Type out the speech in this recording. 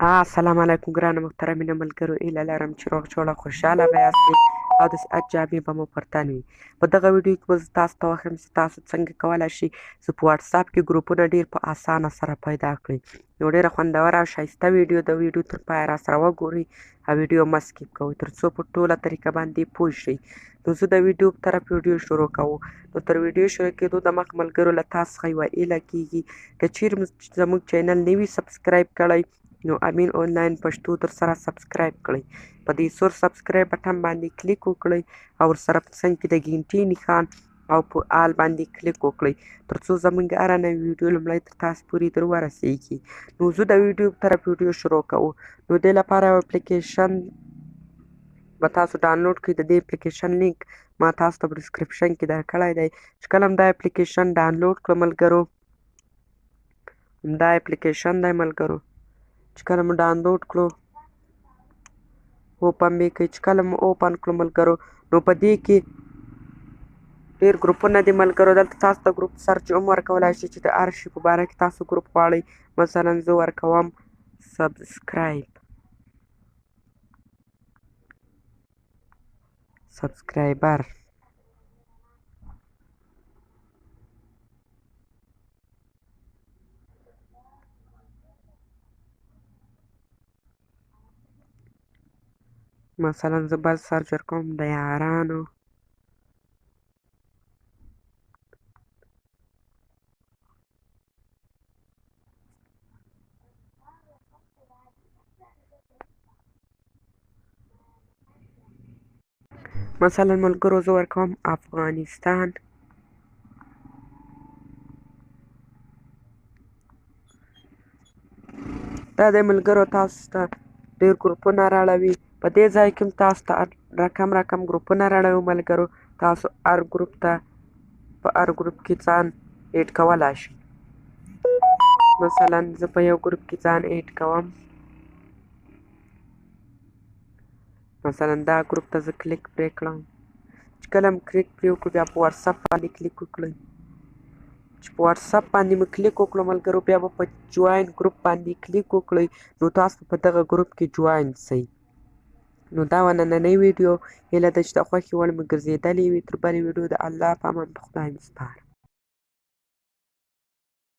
السلام علیکم ګرانو محترمینو ملګرو، هیله لرم چې روغ جوړ او خوشحاله به یاستئ او د صحت جامې به مو پر تن وي. په دغه ویډیو کې به زه تاسو ته وښیم چې تاسو څنګه کولی شئ چې په واتساپ کې ګروپونه ډېر په اسانه سره پیدا کړئ. یو ډېره خوندوره او ښایسته ویډیو د ویډیو تر پایه راسره وګورئ او ویډیو مه سکیپ کوئ تر څو په ټوله طریقه باندې پوه شئ. نو زه د ویډیو په طرف ویډیو شروع کوو. نو تر ویډیو شروع کېدو دمخ ملګرو له تاسو څخه یوه هیله کېږي که چیرې زموږ چینل نه وي سبسکرایب کړی نو امین آنلاین پښتو درسره سبسکرایب کړئ. په دې سور سبسکرایب بټن باندې کلیک وکړئ او ورسره په څنګ کې د ګینټې نښان او په آل باندې کلیک وکړئ تر څو زموږ هره نوې ویډیو لومړی تر تاسو پورې در ورسیږي. نو زه د ویډیو په طرف ویډیو شروع کوو. نو دې لپاره یو اپلیکیشن به تاسو ډاونلوډ کړئ. د دې اپلیکیشن لینک ما تاسو ته په ډسکرپشن کې درکړی دی. چې کله هم دا اپلیکیشن ډاونلوډ کړو ملګرو، دا اپلیکیشن دی ملګرو، چې کله مو ډاونلوډ کړو اوپن به یې کړئ. چې کله مو اوپن کړو ملګرو نو په دې کې ډېر ګروپونه دي ملګرو. دلته تاسو ته ګروپ سرچ هم ورکولی شئ چې د هر شي په باره کې تاسو ګروپ غواړئ. مثلا زه ورکوم سبسکرایبر. مثلا زه بل سرچ ورکوم د یارانو. مثلا ملګرو زه ورکوم افغانستان. دا د ملګرو تاسو ته ډېر ګروپونه راړوي. په دې ځای کې هم تاسو ته رقم ګروپونه راړوي ملګرو. تاسو هر ګروپ ته په هر ګروپ کې ځان ایډ کولی شئ. مثلا زه په یو ګروپ کې ځان ایډ کوم. مثلا دا ګروپ ته زه کلیک پرې کړم. چې کله هم کلیک پرې وکړو بیا په واتساپ باندې کلیک وکړئ. چې په واتساپ باندې مو کلیک وکړو ملګرو بیا به په جوین ګروپ باندې کلیک وکړئ نو تاسو په دغه ګروپ کې جوین شئ. نو دا وه نننۍ ویډیو. هیله ده چې د خوښې وړ مو ګرځېدلې وي. تر بلې ویډیو د الله په امان په خدای مو سپارم.